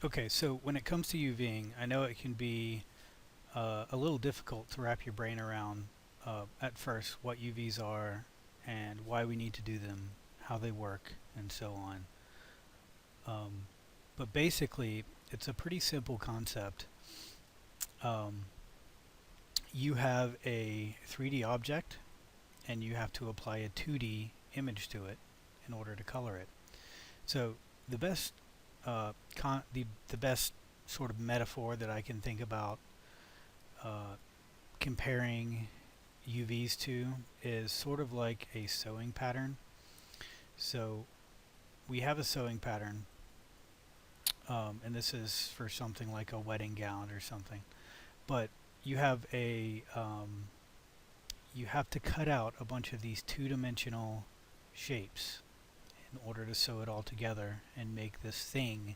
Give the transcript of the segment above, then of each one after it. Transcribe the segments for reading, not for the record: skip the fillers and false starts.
Okay, so when it comes to UVing, I know it can be a little difficult to wrap your brain around at first what UVs are and why we need to do them, how they work, and so on. Um, but basically, it's a pretty simple concept. Um, you have a 3D object and you have to apply a 2D image to it in order to color it. So the best the best sort of metaphor that I can think about uh, comparing UVs to is sort of like a sewing pattern. So we have a sewing pattern, and this is for something like a wedding gown or something. But you have a you have to cut out a bunch of these two-dimensional shapes in order to sew it all together and make this thing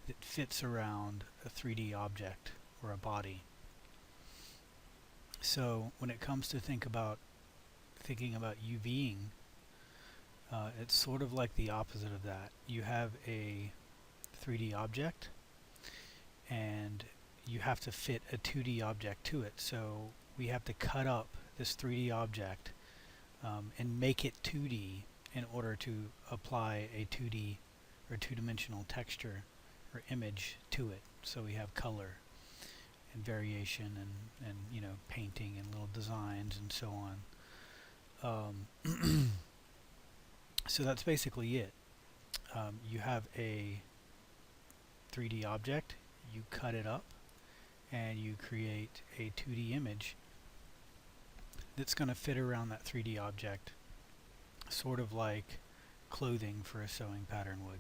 that fits around a 3D object or a body. So when it comes to thinking about UVing, it's sort of like the opposite of that. You have a 3D object and you have to fit a 2D object to it. So we have to cut up this 3D object and make it 2D in order to apply a 2D or two-dimensional texture or image to it. So we have color and variation and painting and little designs and so on. So that's basically it. You have a 3D object, you cut it up, and you create a 2D image that's going to fit around that 3D object, sort of like clothing for a sewing pattern would.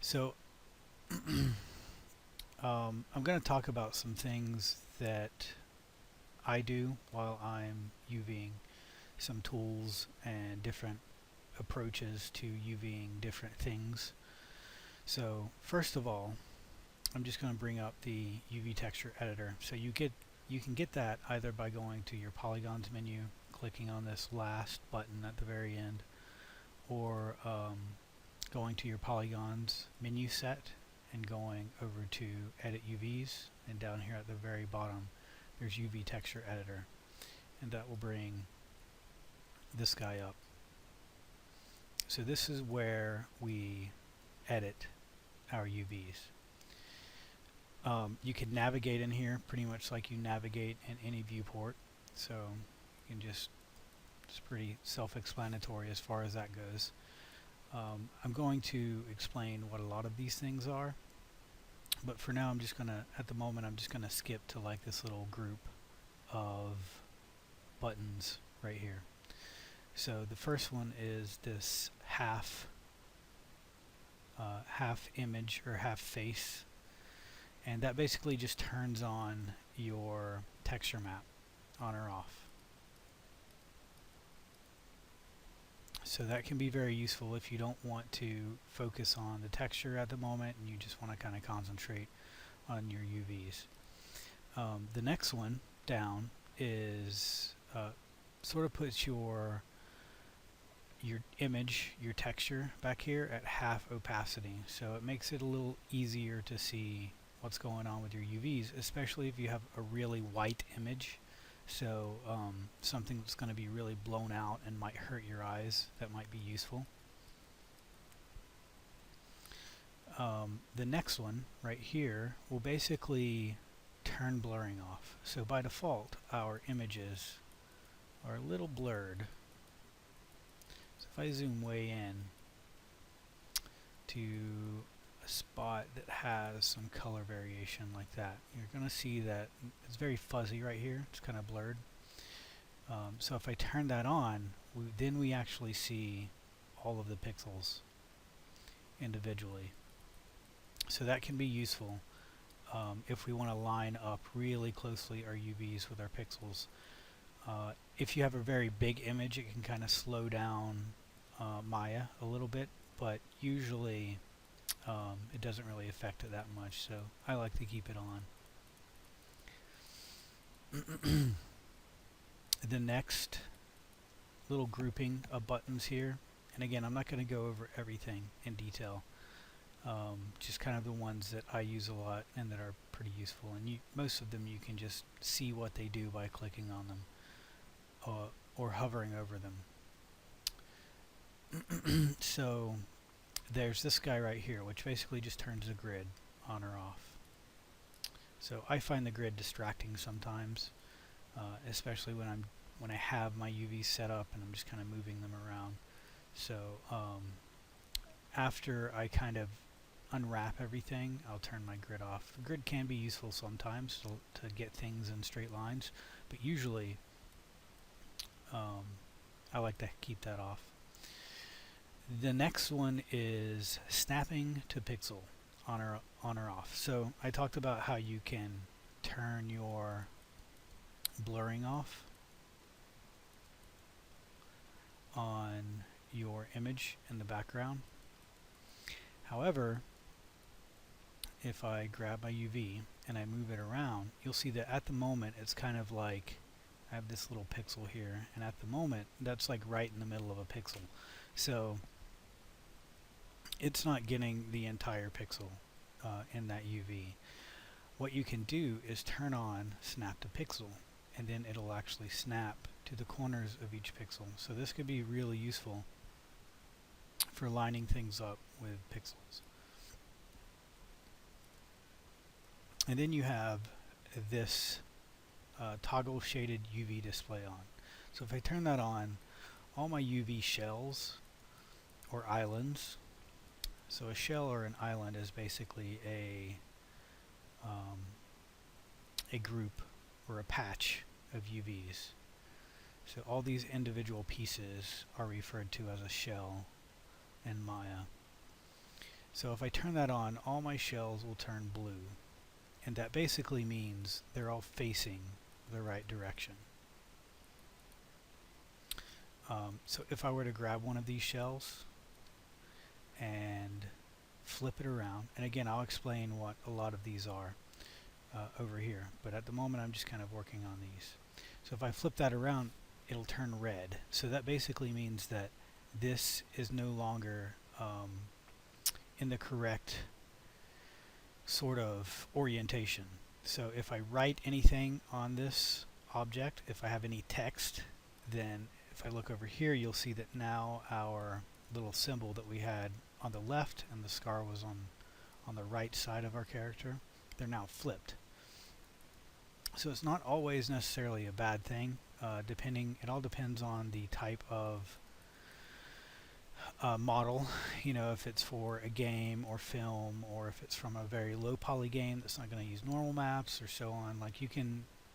So I'm going to talk about some things that I do while I'm UVing, some tools and different approaches to UVing different things. So first of all, I'm just going to bring up the UV texture editor. So you can get that either by going to your polygons menu, clicking on this last button at the very end, or going to your polygons menu set and going over to edit UVs, and down here at the very bottom there's UV texture editor, and that will bring this guy up. So this is where we edit our UVs. You can navigate in here pretty much like you navigate in any viewport, so you can it's pretty self-explanatory as far as that goes. I'm going to explain what a lot of these things are, but for now at the moment I'm just gonna skip to like this little group of buttons right here. So the first one is this half image or half face, and that basically just turns on your texture map on or off. So that can be very useful if you don't want to focus on the texture at the moment and you just want to kind of concentrate on your UVs. The next one down is sort of puts your image, your texture back here at half opacity. So it makes it a little easier to see what's going on with your UVs, especially if you have a really white image. So something that's going to be really blown out and might hurt your eyes, that might be useful. The next one right here will basically turn blurring off. So by default our images are a little blurred. So if I zoom way in to a spot that has some color variation like that, you're going to see that it's very fuzzy right here. It's kind of blurred. So if I turn that on, then we actually see all of the pixels individually. So that can be useful if we want to line up really closely our UVs with our pixels. If you have a very big image, it can kind of slow down Maya a little bit, but usually it doesn't really affect it that much, so I like to keep it on. The next little grouping of buttons here, and again I'm not going to go over everything in detail, just kind of the ones that I use a lot and that are pretty useful. And most of them you can just see what they do by clicking on them or hovering over them. So there's this guy right here, which basically just turns the grid on or off. So I find the grid distracting sometimes, especially when I have my UVs set up and I'm just kind of moving them around. So after I kind of unwrap everything, I'll turn my grid off. The grid can be useful sometimes to get things in straight lines, but usually I like to keep that off. The next one is snapping to pixel on or off. So I talked about how you can turn your blurring off on your image in the background. However, if I grab my UV and I move it around, you'll see that at the moment it's kind of like I have this little pixel here, and at the moment that's like right in the middle of a pixel. So it's not getting the entire pixel in that UV. What you can do is turn on snap to pixel, and then it'll actually snap to the corners of each pixel. So this could be really useful for lining things up with pixels. And then you have this toggle shaded UV display on. So if I turn that on, all my UV shells or islands, so a shell or an island is basically a group or a patch of UVs. So all these individual pieces are referred to as a shell in Maya. So if I turn that on, all my shells will turn blue. And that basically means they're all facing the right direction. So if I were to grab one of these shells and flip it around, and again I'll explain what a lot of these are over here, but at the moment I'm just kind of working on these. So if I flip that around, it'll turn red. So that basically means that this is no longer in the correct sort of orientation. So if I write anything on this object, if I have any text, then if I look over here, you'll see that now our little symbol that we had on the left and the scar was on the right side of our character, they're now flipped. So it's not always necessarily a bad thing. It all depends on the type of model, if it's for a game or film, or if it's from a very low poly game that's not going to use normal maps or so on.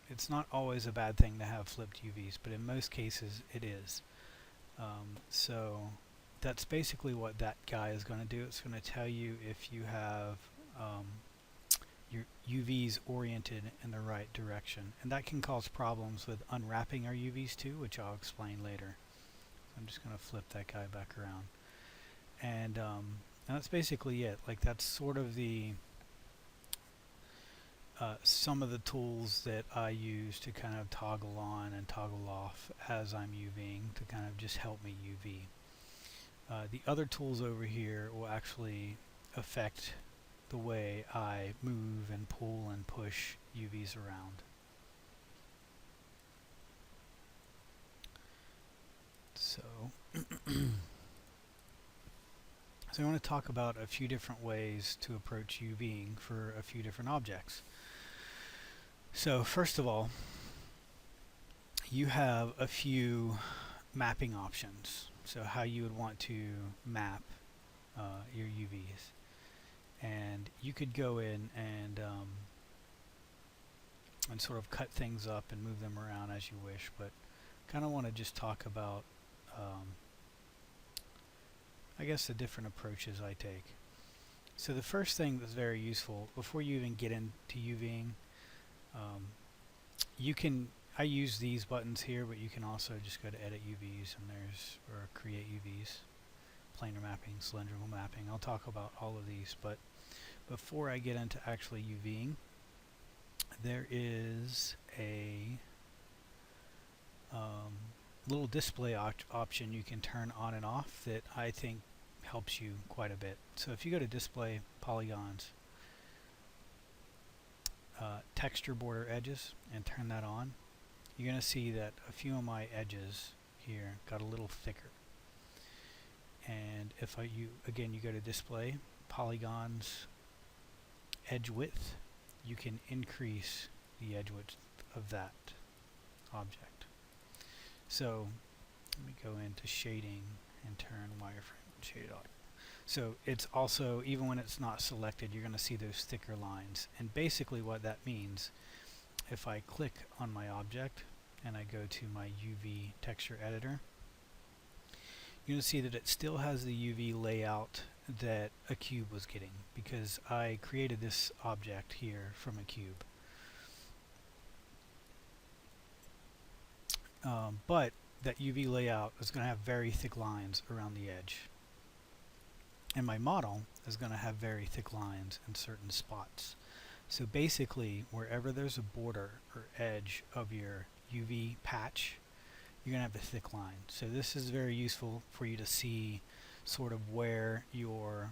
It's not always a bad thing to have flipped UVs, but in most cases it is. So that's basically what that guy is going to do. It's going to tell you if you have your UVs oriented in the right direction, and that can cause problems with unwrapping our UVs too, which I'll explain later. I'm just going to flip that guy back around, and that's basically it. That's sort of the some of the tools that I use to kind of toggle on and toggle off as I'm UVing to kind of just help me UV. The other tools over here will actually affect the way I move and pull and push UVs around. So I want to talk about a few different ways to approach UVing for a few different objects. So first of all, you have a few mapping options. So how you would want to map your UVs. And you could go in and sort of cut things up and move them around as you wish, but kind of want to just talk about I guess the different approaches I take. So the first thing that's very useful before you even get into UVing, I use these buttons here, but you can also just go to edit UVs or create UVs, planar mapping, cylindrical mapping. I'll talk about all of these, but before I get into actually UVing, there is a little display option you can turn on and off that I think helps you quite a bit. So if you go to display polygons, texture border edges, and turn that on, you're going to see that a few of my edges here got a little thicker. And if you go to display polygons edge width, you can increase the edge width of that object. So let me go into shading and turn wireframe and shade off. So it's also, even when it's not selected, you're going to see those thicker lines. And basically what that means, if I click on my object and I go to my UV texture editor, you're going to see that it still has the UV layout that a cube was getting, because I created this object here from a cube. But that UV layout is going to have very thick lines around the edge. And my model is going to have very thick lines in certain spots. So basically, wherever there's a border or edge of your UV patch, you're going to have a thick line. So this is very useful for you to see sort of where your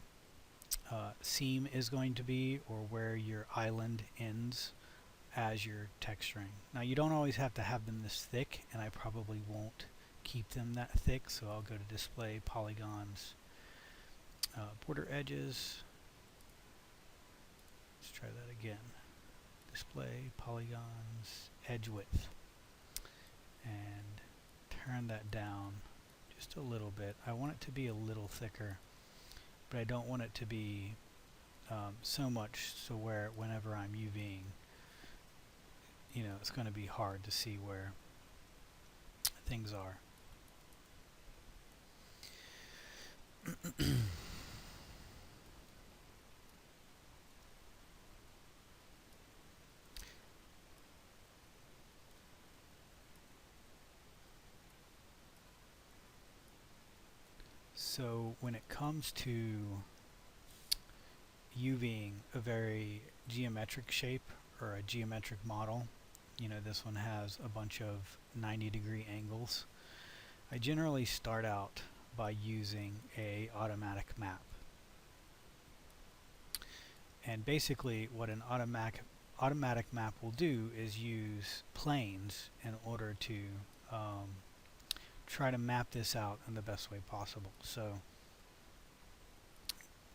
seam is going to be, or where your island ends as you're texturing. Now you don't always have to have them this thick, and I probably won't keep them that thick, so I'll go to display polygons, border edges. Let's try that again. Display polygons edge width, and turn that down just a little bit. I want it to be a little thicker, but I don't want it to be so much so where whenever I'm UVing, it's going to be hard to see where things are. So when it comes to UVing a very geometric shape or a geometric model, this one has a bunch of 90-degree angles, I generally start out by using a automatic map. And basically what an automatic map will do is use planes in order to try to map this out in the best way possible. So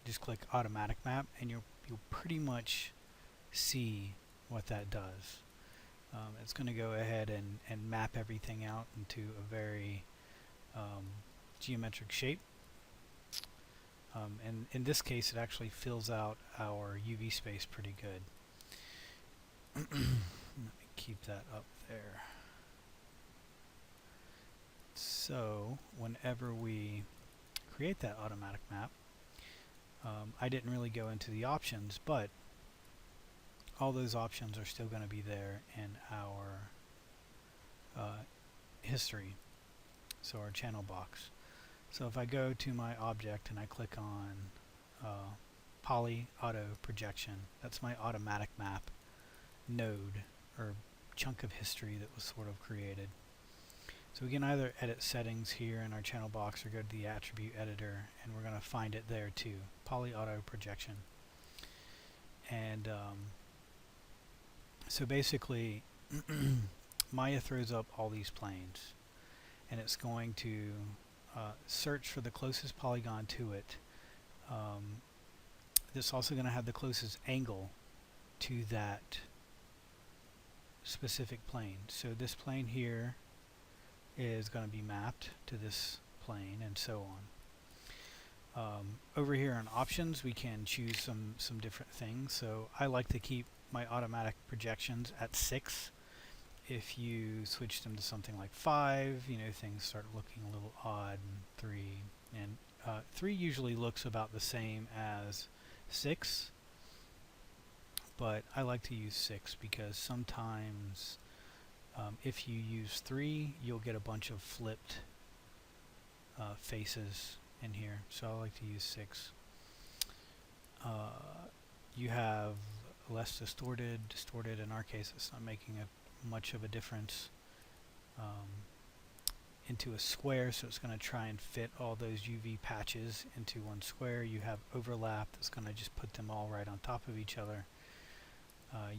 just click automatic map, and you'll pretty much see what that does. It's going to go ahead and map everything out into a very geometric shape. And in this case, it actually fills out our UV space pretty good. Let me keep that up there. So whenever we create that automatic map, I didn't really go into the options, but all those options are still going to be there in our history, so our channel box. So if I go to my object and I click on poly auto projection, that's my automatic map node or chunk of history that was sort of created. So we can either edit settings here in our channel box or go to the attribute editor, and we're going to find it there too, poly auto projection. And so basically Maya throws up all these planes, and it's going to search for the closest polygon to it. It's also going to have the closest angle to that specific plane. So this plane here is going to be mapped to this plane, and so on. Over here in options, we can choose some different things. So I like to keep my automatic projections at 6. If you switch them to something like 5, things start looking a little odd. And 3, and 3 usually looks about the same as 6, but I like to use 6 because sometimes if you use 3, you'll get a bunch of flipped faces in here, so I like to use 6. You have less distorted. In our case, it's not making much of a difference into a square, so it's going to try and fit all those UV patches into one square. You have overlap that's going to just put them all right on top of each other.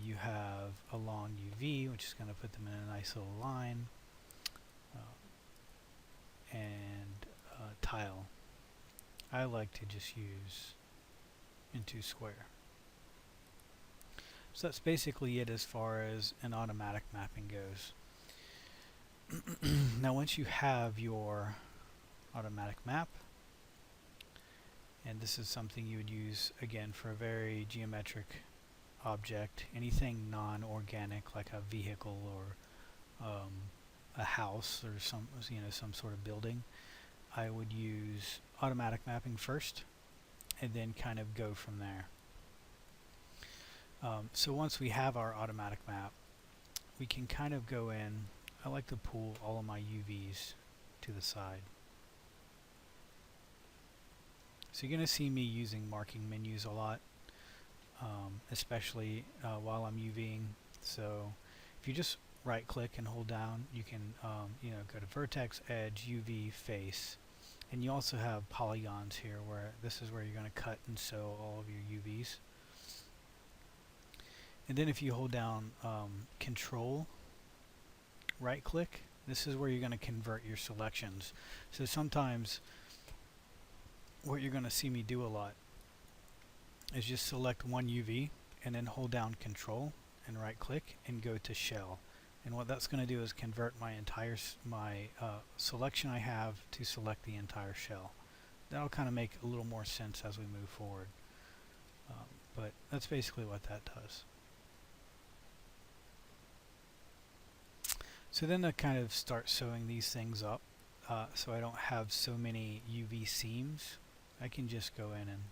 You have a long UV, which is going to put them in a nice little line. And tile. I like to just use into square. So that's basically it as far as an automatic mapping goes. Now once you have your automatic map, and this is something you would use again for a very geometric object, anything non-organic like a vehicle or a house or some sort of building, I would use automatic mapping first and then kind of go from there. So once we have our automatic map, we can kind of go in. I like to pull all of my UVs to the side. So you're going to see me using marking menus a lot, especially while I'm UVing. So if you just right click and hold down, you can go to vertex, edge, UV, face, and you also have polygons here where this is where you're going to cut and sew all of your UVs. And then if you hold down control, right click, this is where you're going to convert your selections. So sometimes what you're going to see me do a lot is just select one UV and then hold down control and right click and go to shell. And what that's going to do is convert my entire selection I have to select the entire shell. That'll kind of make a little more sense as we move forward. But that's basically what that does. So then I kind of start sewing these things up so I don't have so many UV seams. I can just go in and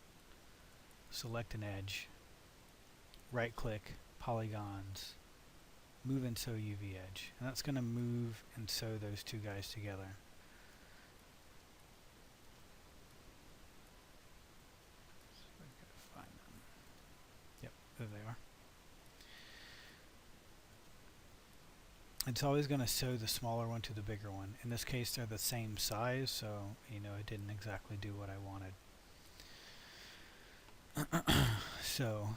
select an edge, right click, polygons, move and sew UV edge. And that's going to move and sew those two guys together. So I gotta find them. Yep, there they are. It's always going to sew the smaller one to the bigger one. In this case, they're the same size, so it didn't exactly do what I wanted. So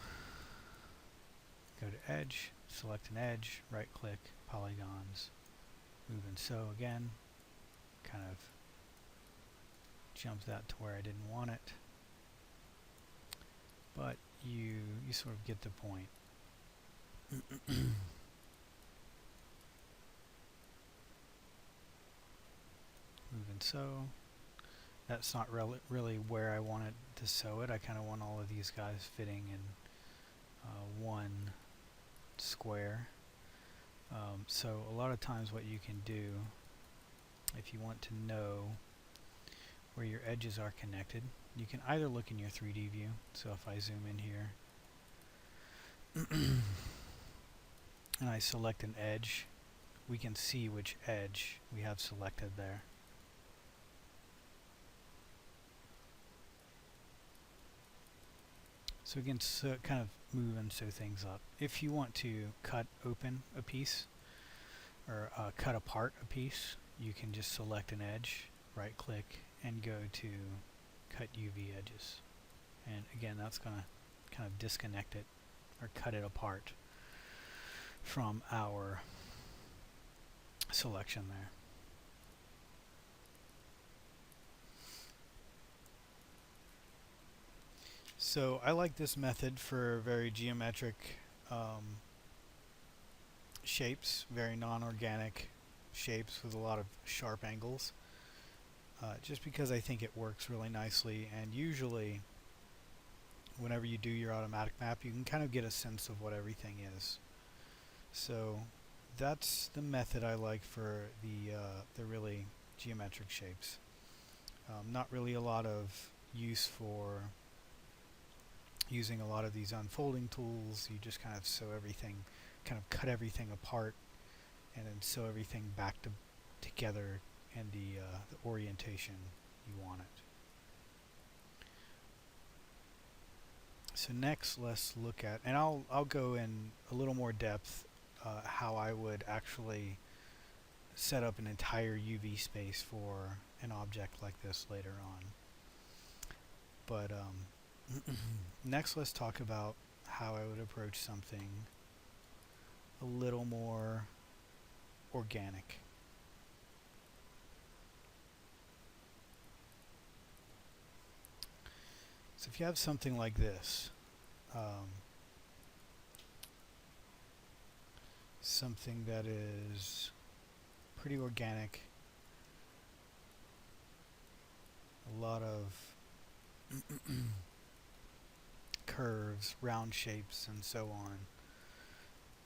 go to edge, select an edge, right click, polygons, move and sew again, kind of jump that to where I didn't want it, but you sort of get the point. Move and sew. That's not really where I wanted to sew it. I kind of want all of these guys fitting in one square. So a lot of times what you can do, if you want to know where your edges are connected, you can either look in your 3D view. So if I zoom in here and I select an edge, we can see which edge we have selected there. So we can kind of move and sew things up. If you want to cut open a piece or cut apart a piece, you can just select an edge, right click, and go to cut UV edges. And again, that's going to kind of disconnect it or cut it apart from our selection there. So I like this method for very geometric shapes, very non-organic shapes with a lot of sharp angles, just because I think it works really nicely. And usually whenever you do your automatic map, you can kind of get a sense of what everything is. So that's the method I like for the really geometric shapes. Not really a lot of use for using a lot of these unfolding tools. You just kind of sew everything, kind of cut everything apart, and then sew everything back together in the orientation you want it. So next, let's look at, and I'll go in a little more depth how I would actually set up an entire UV space for an object like this later on. But next let's talk about how I would approach something a little more organic. So if you have something like this, something that is pretty organic, a lot of curves, round shapes, and so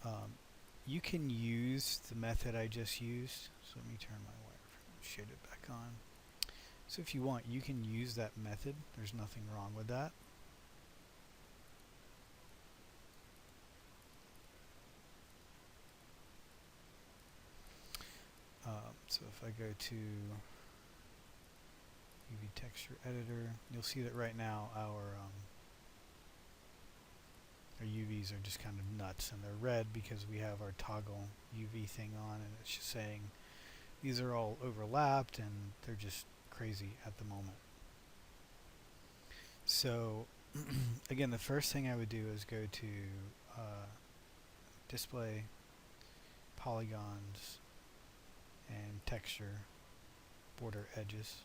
on, you can use the method I just used. So let me turn my wireframe shaded back on. So if you want, you can use that method. There's nothing wrong with that. So if I go to UV texture editor, you'll see that right now our UVs are just kind of nuts, and they're red because we have our toggle UV thing on, and it's just saying these are all overlapped and they're just crazy at the moment. So again, the first thing I would do is go to display, polygons, and texture, border edges.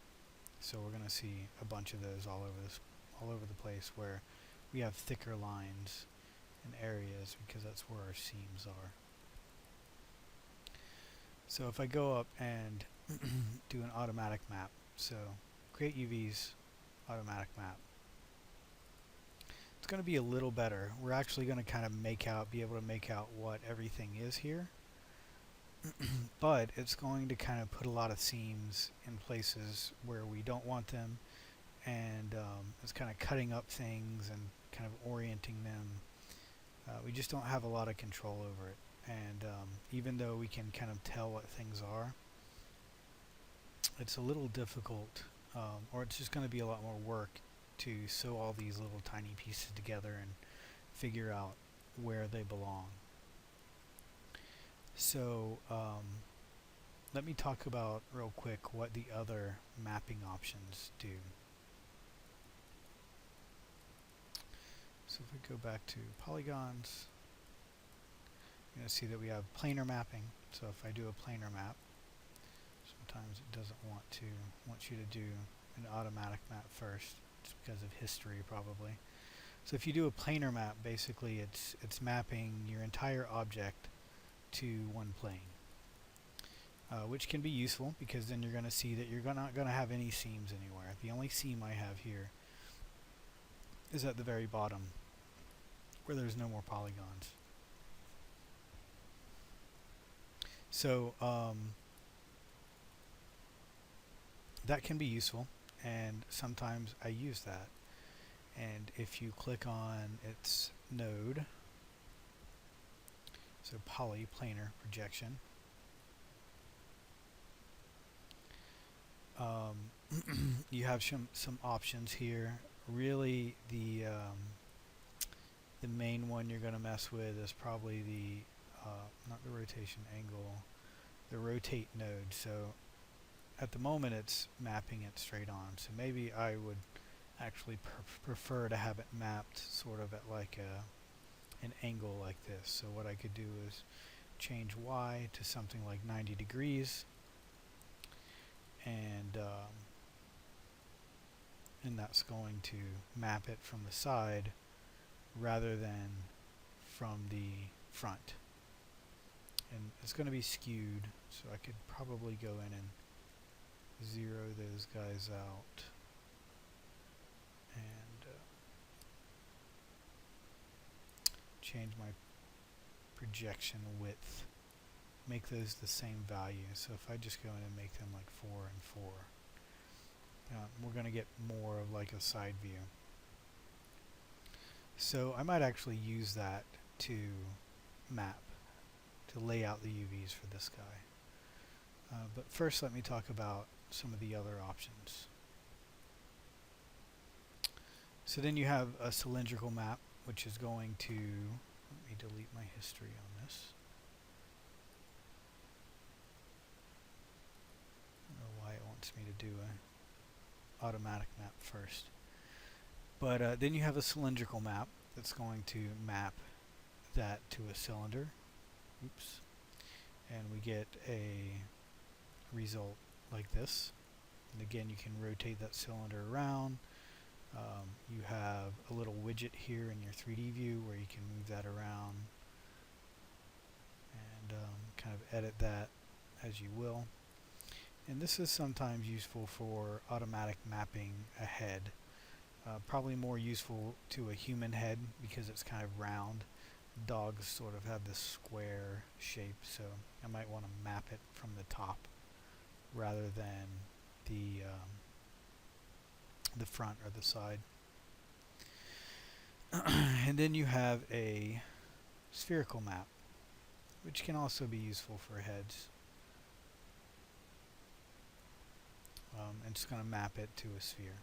So we're going to see a bunch of those all over the place where we have thicker lines and areas, because that's where our seams are. So if I go up and do an automatic map, so create UVs, automatic map, it's going to be a little better. We're actually going to kind of be able to make out what everything is here. But it's going to kind of put a lot of seams in places where we don't want them, and it's kind of cutting up things and kind of orienting them. We just don't have a lot of control over it, and even though we can kind of tell what things are, it's a little difficult, or it's just going to be a lot more work to sew all these little tiny pieces together and figure out where they belong. So let me talk about real quick what the other mapping options do. So if we go back to polygons, you're going to see that we have planar mapping. So if I do a planar map, sometimes it doesn't want you to do an automatic map first, just because of history probably. So if you do a planar map, basically it's mapping your entire object to one plane, which can be useful because then you're going to see that you're not going to have any seams anywhere. The only seam I have here is at the very bottom, where there's no more polygons. So that can be useful, and sometimes I use that. And if you click on its node, so poly, planar projection, you have some options here. Really, the main one you're going to mess with is probably the not the rotation angle, the rotate node. So at the moment it's mapping it straight on, so maybe I would actually prefer to have it mapped sort of at like an angle like this. So what I could do is change Y to something like 90 degrees, and that's going to map it from the side rather than from the front. And it's going to be skewed, so I could probably go in and zero those guys out and change my projection width, make those the same value. So if I just go in and make them like 4 and 4, we're going to get more of like a side view. So I might actually use that to map, to lay out the UVs for this guy. But first let me talk about some of the other options. So then you have a cylindrical map, which is going to, let me delete my history on this. wants me to do a automatic map first. But then you have a cylindrical map that's going to map that to a cylinder. Oops. And we get a result like this. And again, you can rotate that cylinder around. You have a little widget here in your 3D view where you can move that around and kind of edit that as you will. And this is sometimes useful for automatic mapping a head. Probably more useful to a human head because it's kind of round. Dogs sort of have this square shape, so I might want to map it from the top rather than the front or the side. And then you have a spherical map, which can also be useful for heads. And it's going to map it to a sphere.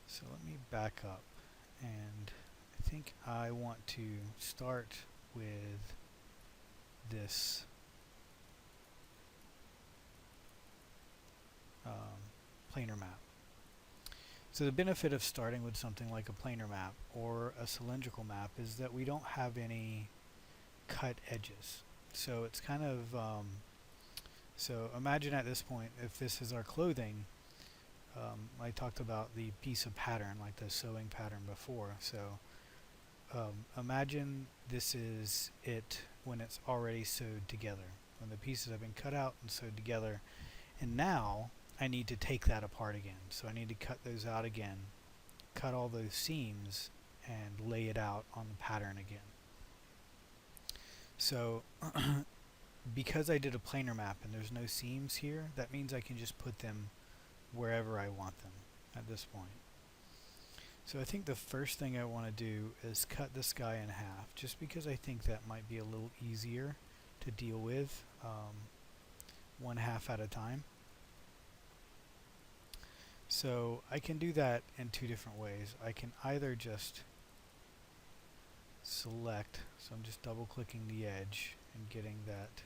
So let me back up, and I think I want to start with this planar map. So the benefit of starting with something like a planar map or a cylindrical map is that we don't have any cut edges. So it's kind of, so imagine at this point, if this is our clothing, I talked about the piece of pattern, like the sewing pattern before. So imagine this is it when it's already sewed together, when the pieces have been cut out and sewed together. And now I need to take that apart again. So I need to cut those out again, cut all those seams, and lay it out on the pattern again. So because I did a planar map and there's no seams here, that means I can just put them wherever I want them at this point. So I think the first thing I want to do is cut this guy in half, just because I think that might be a little easier to deal with, 1/2 at a time. So I can do that in two different ways. I can either just select, so I'm just double clicking the edge and getting that,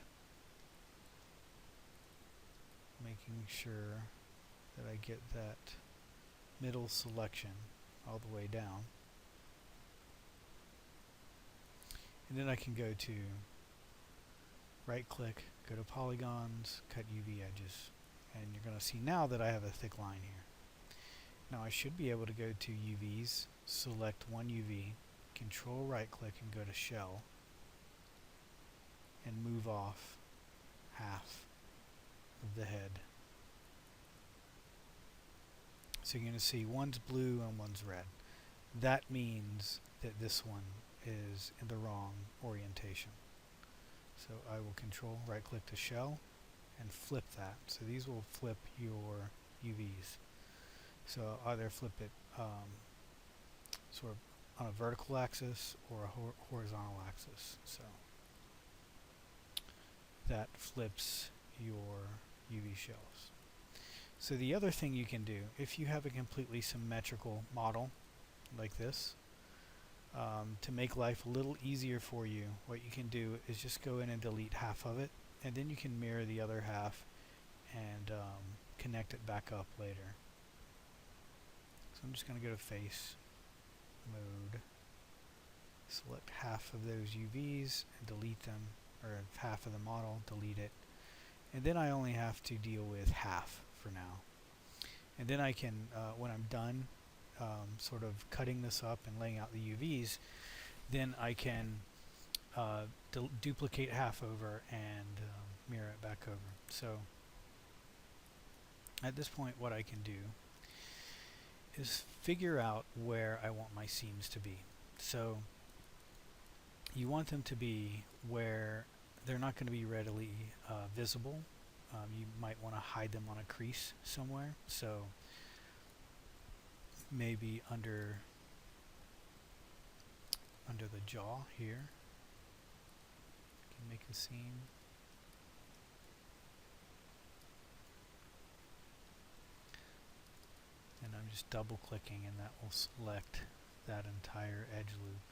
making sure that I get that middle selection all the way down. And then I can go to right click, go to polygons, cut UV edges. And you're going to see now that I have a thick line here. Now I should be able to go to UVs, select one UV, control right click and go to shell, and move off half of the head. So you're going to see one's blue and one's red. That means that this one is in the wrong orientation. So I will control right click to shell and flip that. So these will flip your UVs. So either flip it sort of on a vertical axis or a horizontal axis. So that flips your UV shells. So the other thing you can do, if you have a completely symmetrical model like this, to make life a little easier for you, what you can do is just go in and delete half of it, and then you can mirror the other half and connect it back up later. So I'm just going to go to face mode, select half of those UVs and delete them, or half of the model, delete it, and then I only have to deal with half for now. And then I can, when I'm done sort of cutting this up and laying out the UVs, then I can duplicate half over and mirror it back over. So at this point what I can do is figure out where I want my seams to be. So you want them to be where they're not going to be readily visible. You might want to hide them on a crease somewhere. So maybe under the jaw here, you can make a seam. And I'm just double clicking and that will select that entire edge loop.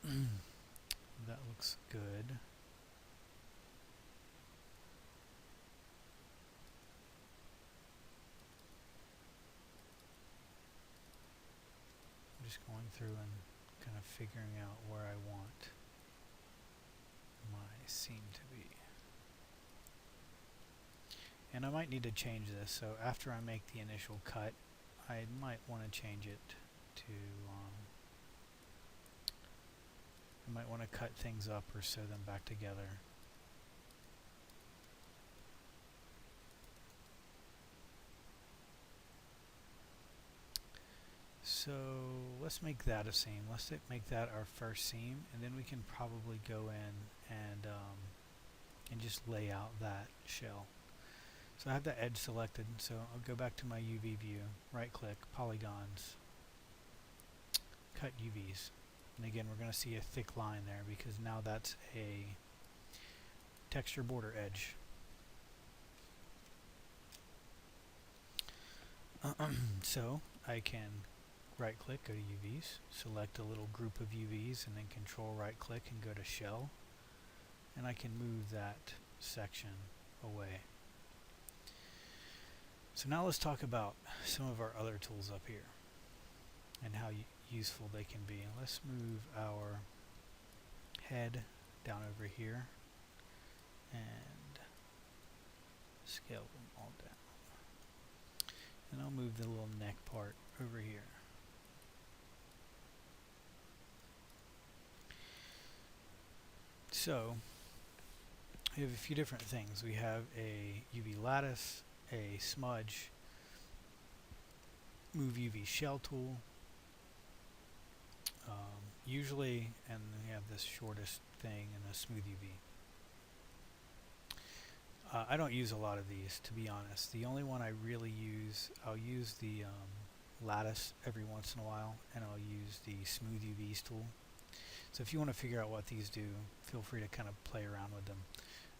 And that looks good. just going through and kind of figuring out where I want my seam to be. And I might need to change this, so after I make the initial cut, I might want to change it to, I might want to cut things up or sew them back together. So let's make that a seam. Let's make that our first seam, and then we can probably go in and just lay out that shell. So I have the edge selected, so I'll go back to my UV view, right click, polygons, cut UVs. And again, we're going to see a thick line there because now that's a texture border edge. So I can right click, go to UVs, select a little group of UVs, and then control right click and go to shell. And I can move that section away. So now let's talk about some of our other tools up here and how useful they can be. Let's move our head down over here and scale them all down. And I'll move the little neck part over here. So we have a few different things. We have a UV lattice, a smudge, move UV shell tool, usually, and we have this shortest thing and a smooth UV. I don't use a lot of these, to be honest. The only one I really use, I'll use the lattice every once in a while, and I'll use the smooth UVs tool. So if you want to figure out what these do, feel free to kind of play around with them.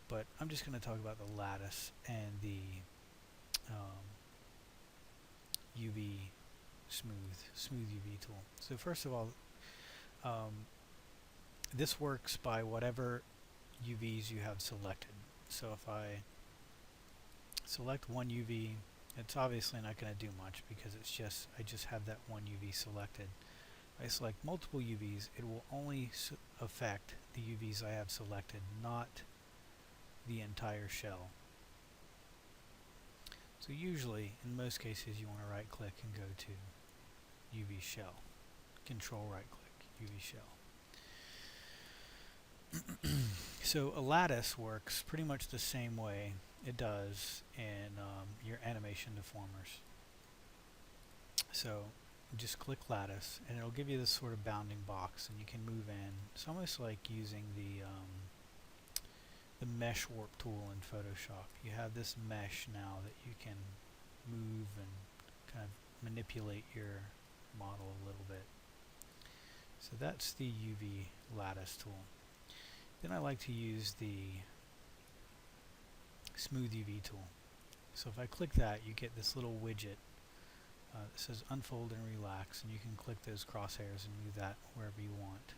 But I'm just going to talk about the lattice and the UV smooth UV tool. So first of all, this works by whatever UVs you have selected. So if I select one UV, it's obviously not going to do much because I just have that one UV selected. If I select multiple UVs, it will only affect the UVs I have selected, not the entire shell. So usually, in most cases, you want to right click and go to UV shell. Control right click, UV shell. So a lattice works pretty much the same way it does in your animation deformers. So just click lattice and it'll give you this sort of bounding box and you can move in. It's almost like using the mesh warp tool in Photoshop. You have this mesh now that you can move and kind of manipulate your model a little bit. So that's the UV lattice tool. Then I like to use the smooth UV tool. So if I click that, you get this little widget that says unfold and relax, and you can click those crosshairs and move that wherever you want.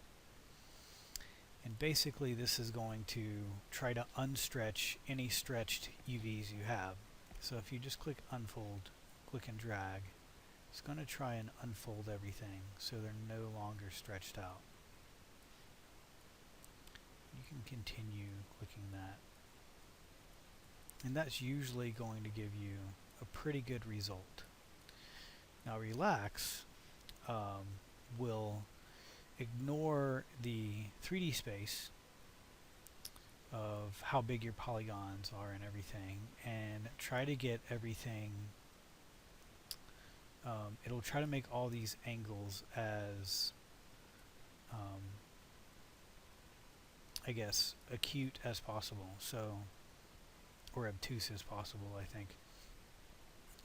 And basically this is going to try to unstretch any stretched UVs you have. So if you just click unfold, click and drag, it's going to try and unfold everything so they're no longer stretched out. You can continue clicking that. And that's usually going to give you a pretty good result. Now relax will ignore the 3D space of how big your polygons are and everything, and try to get everything, it'll try to make all these angles as I guess acute as possible, so, or obtuse as possible, I think.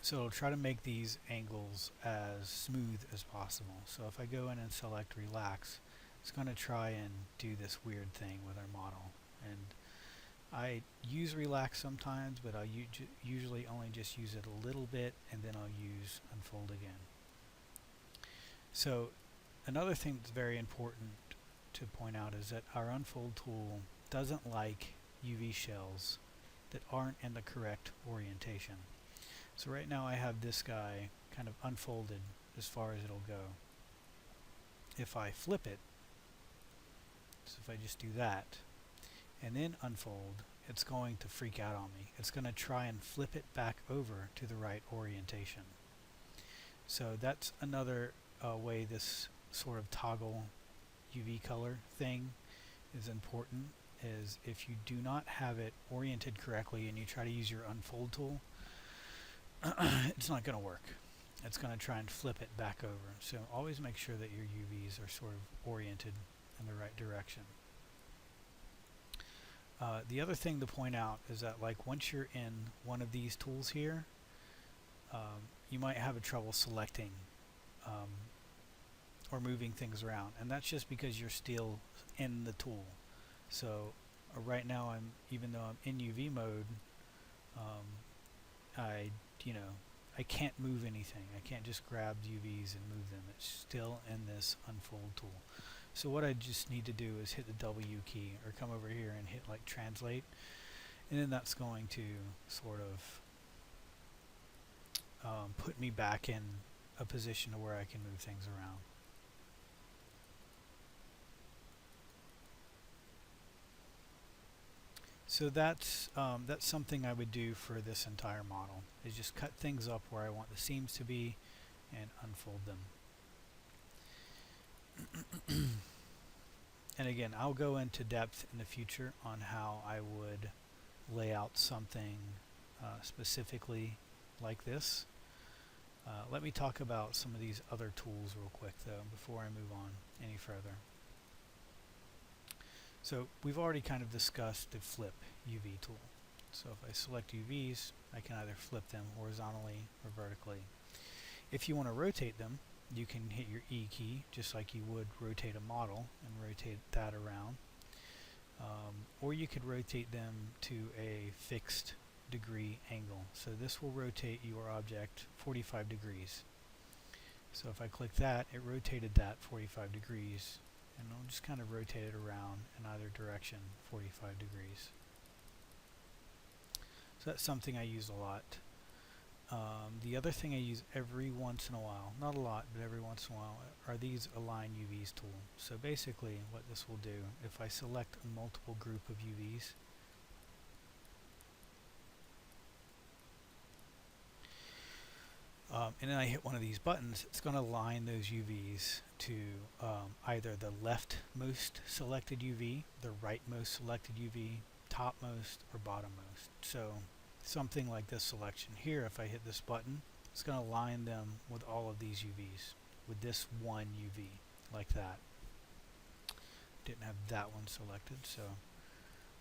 So it'll try to make these angles as smooth as possible. So if I go in and select relax, it's going to try and do this weird thing with our model. And I use relax sometimes, but I usually only just use it a little bit, and then I'll use unfold again. So another thing that's very important to point out is that our unfold tool doesn't like UV shells that aren't in the correct orientation. So right now I have this guy kind of unfolded as far as it'll go. if I flip it, so if I just do that and then unfold, it's going to freak out on me. It's going to try and flip it back over to the right orientation. So that's another way this sort of toggle UV color thing is important, is if you do not have it oriented correctly and you try to use your unfold tool, it's not going to work. It's going to try and flip it back over. So always make sure that your UVs are sort of oriented in the right direction. The other thing to point out is that, like, once you're in one of these tools here, you might have a trouble selecting or moving things around, and that's just because you're still in the tool. So right now, even though I'm in UV mode, I can't move anything. I can't just grab UVs and move them. It's still in this unfold tool. So what I just need to do is hit the W key or come over here and hit like translate, and then that's going to sort of put me back in a position to where I can move things around. So that's something I would do for this entire model, is just cut things up where I want the seams to be and unfold them. And again, I'll go into depth in the future on how I would lay out something specifically like this. Let me talk about some of these other tools real quick though before I move on any further. So we've already kind of discussed the flip UV tool. So if I select UVs, I can either flip them horizontally or vertically. If you want to rotate them, you can hit your E key just like you would rotate a model and rotate that around. Or you could rotate them to a fixed degree angle. So this will rotate your object 45 degrees. So if I click that, it rotated that 45 degrees, and I'll just kind of rotate it around in either direction 45 degrees. So that's something I use a lot. The other thing I use every once in a while, not a lot, but every once in a while, are these Align UVs tool. So basically what this will do, if I select a multiple group of UVs, and then I hit one of these buttons, it's going to align those UVs to either the leftmost selected UV, the rightmost selected UV, topmost, or bottommost. So something like this selection here, if I hit this button, it's going to align them with all of these UVs, with this one UV, like that. Didn't have that one selected, so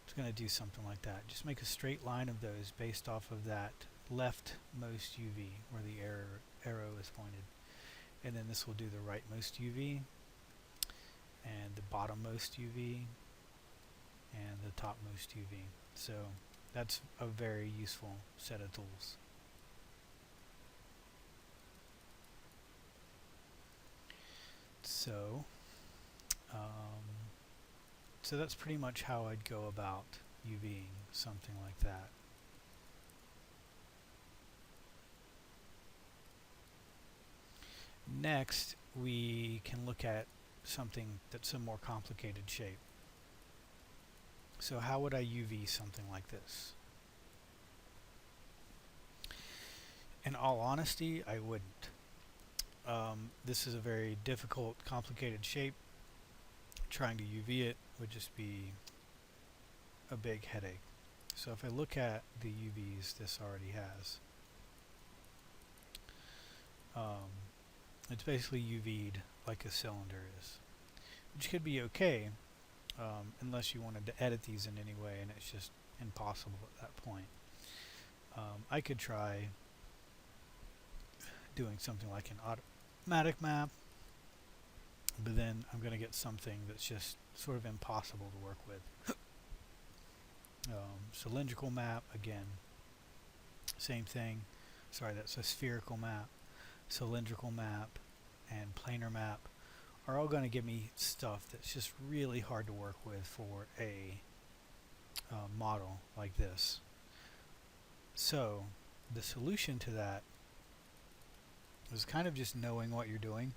it's going to do something like that. Just make a straight line of those based off of that leftmost UV where the arrow is pointed. And then this will do the rightmost UV, and the bottommost UV, and the topmost UV. So that's a very useful set of tools. So that's pretty much how I'd go about UVing something like that. Next, we can look at something that's a more complicated shape. So how would I UV something like this? In all honesty, I wouldn't. This is a very difficult, complicated shape. Trying to UV it would just be a big headache. So if I look at the UVs this already has, it's basically UV'd like a cylinder is, which could be okay unless you wanted to edit these in any way, and it's just impossible at that point. I could try doing something like an automatic map, but then I'm going to get something that's just sort of impossible to work with. Cylindrical map, again, same thing. Sorry, that's a spherical map. Cylindrical map and planar map are all going to give me stuff that's just really hard to work with for a model like this. So the solution to that is kind of just knowing what you're doing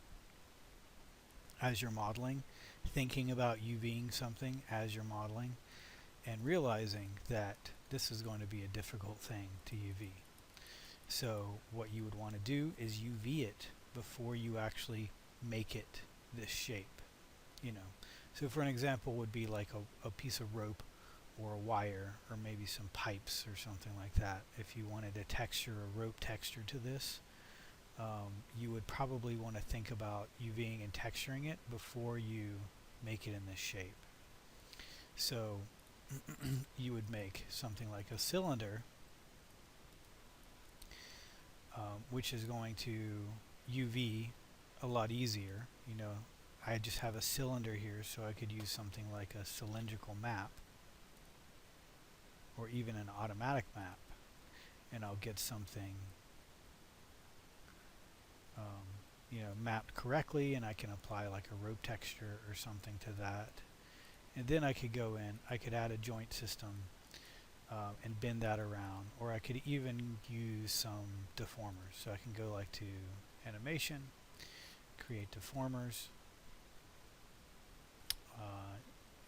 as you're modeling, thinking about UVing something as you're modeling, and realizing that this is going to be a difficult thing to UV. So what you would want to do is UV it before you actually make it this shape. You know, so for an example would be like a piece of rope or a wire or maybe some pipes or something like that. If you wanted a texture, a rope texture to this, you would probably want to think about UVing and texturing it before you make it in this shape. So you would make something like a cylinder, which is going to UV a lot easier. You know, I just have a cylinder here, so I could use something like a cylindrical map or even an automatic map, and I'll get something you know, mapped correctly, and I can apply like a rope texture or something to that. And then I could go in, I could add a joint system and bend that around, or I could even use some deformers. So I can go like to animation, create deformers,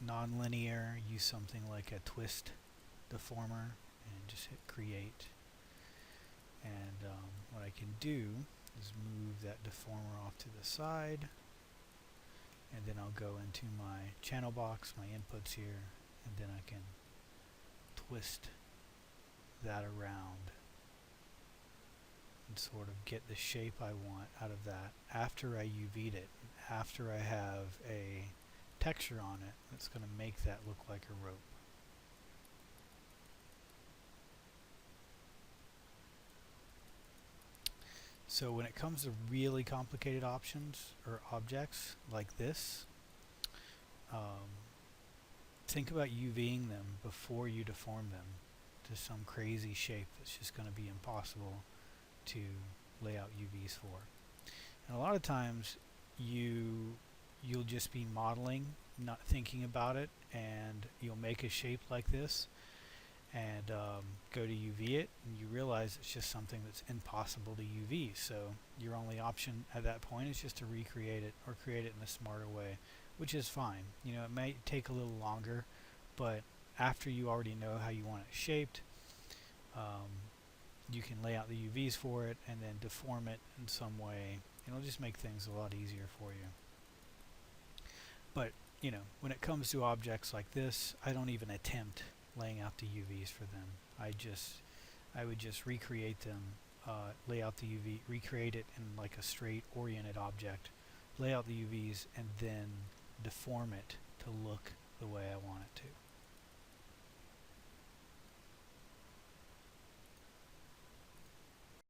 non-linear, use something like a twist deformer, and just hit create. And what I can do is move that deformer off to the side, and then I'll go into my channel box, my inputs here, and then I can twist that around and sort of get the shape I want out of that after I UV'd it, after I have a texture on it that's going to make that look like a rope. So when it comes to really complicated options or objects like this, think about UVing them before you deform them to some crazy shape that's just going to be impossible to lay out UVs for. And a lot of times you'll just be modeling, not thinking about it, and you'll make a shape like this and go to UV it, and you realize it's just something that's impossible to UV. So your only option at that point is just to recreate it or create it in a smarter way, which is fine. You know, it may take a little longer, but after you already know how you want it shaped, you can lay out the UVs for it and then deform it in some way. It'll just make things a lot easier for you. But, you know, when it comes to objects like this, I don't even attempt laying out the UVs for them. I would just recreate them, lay out the UV, recreate it in like a straight oriented object, lay out the UVs, and then deform it to look the way I want it to.